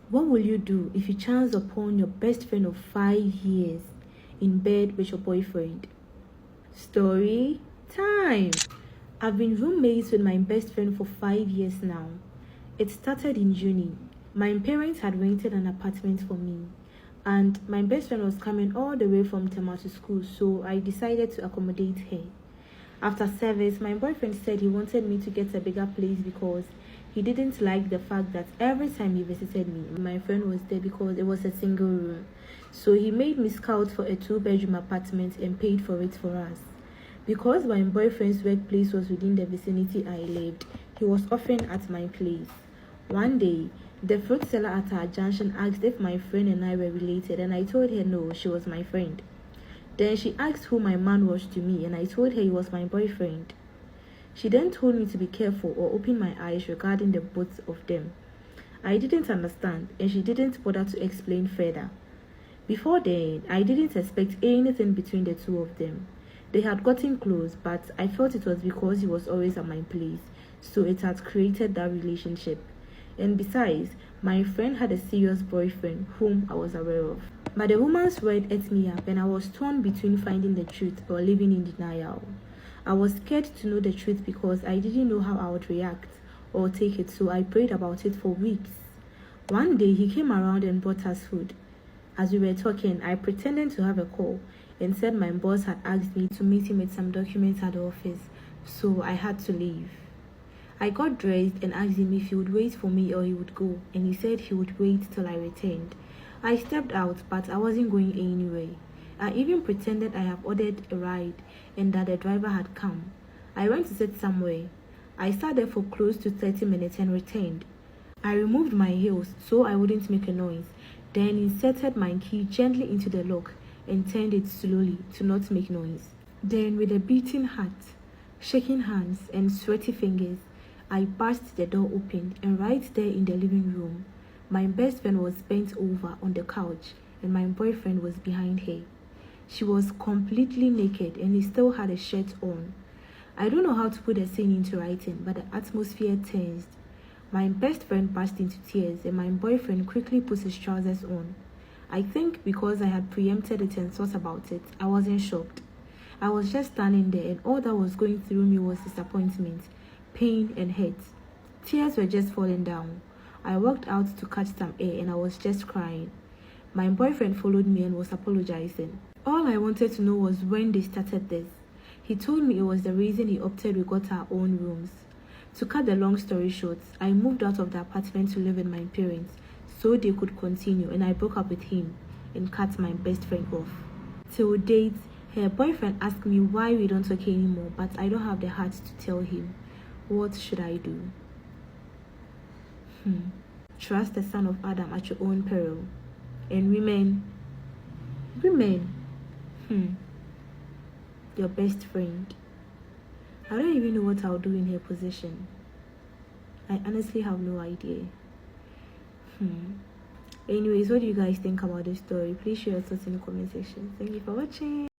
What will you do if you chance upon your best friend of 5 years in bed with your boyfriend? Story time! I've been roommates with my best friend for 5 years now. It started in uni. My parents had rented an apartment for me, and my best friend was coming all the way from Tema to school, so I decided to accommodate her. After service, my boyfriend said he wanted me to get a bigger place because he didn't like the fact that every time he visited me, my friend was there because it was a single room. So he made me scout for a two-bedroom apartment and paid for it for us. Because my boyfriend's workplace was within the vicinity I lived, he was often at my place. One day, the fruit seller at our junction asked if my friend and I were related, and I told her no, she was my friend. Then she asked who my man was to me, and I told her he was my boyfriend. She then told me to be careful or open my eyes regarding the both of them. I didn't understand, and she didn't bother to explain further. Before then, I didn't expect anything between the two of them. They had gotten close, but I felt it was because he was always at my place, so it had created that relationship. And besides, my friend had a serious boyfriend whom I was aware of. But the woman's word ate me up, and I was torn between finding the truth or living in denial. I was scared to know the truth because I didn't know how I would react or take it, so I prayed about it for weeks. One day he came around and brought us food. As we were talking, I pretended to have a call and said my boss had asked me to meet him with some documents at the office, so I had to leave. I got dressed and asked him if he would wait for me or he would go, and he said he would wait till I returned. I stepped out, but I wasn't going anywhere. I even pretended I have ordered a ride and that the driver had come. I went to sit somewhere. I sat there for close to 30 minutes and returned. I removed my heels so I wouldn't make a noise, then inserted my key gently into the lock and turned it slowly to not make noise. Then, with a beating heart, shaking hands, and sweaty fingers, I burst the door open, and right there in the living room, my best friend was bent over on the couch and my boyfriend was behind her. She was completely naked and he still had a shirt on. I don't know how to put the scene into writing, but the atmosphere tensed. My best friend burst into tears and my boyfriend quickly put his trousers on. I think because I had preempted it and thought about it, I wasn't shocked. I was just standing there and all that was going through me was disappointment, pain and hurt. Tears were just falling down. I walked out to catch some air and I was just crying. My boyfriend followed me and was apologizing. All I wanted to know was when they started this. He told me it was the reason he opted we got our own rooms. To cut the long story short, I moved out of the apartment to live with my parents so they could continue, and I broke up with him and cut my best friend off. Till date, her boyfriend asked me why we don't talk anymore, but I don't have the heart to tell him. What should I do? Trust the son of Adam at your own peril. And women, your best friend. I don't even know what I'll do in her position. I honestly have no idea. Anyways, what do you guys think about this story? Please share your thoughts in the comment section. Thank you for watching.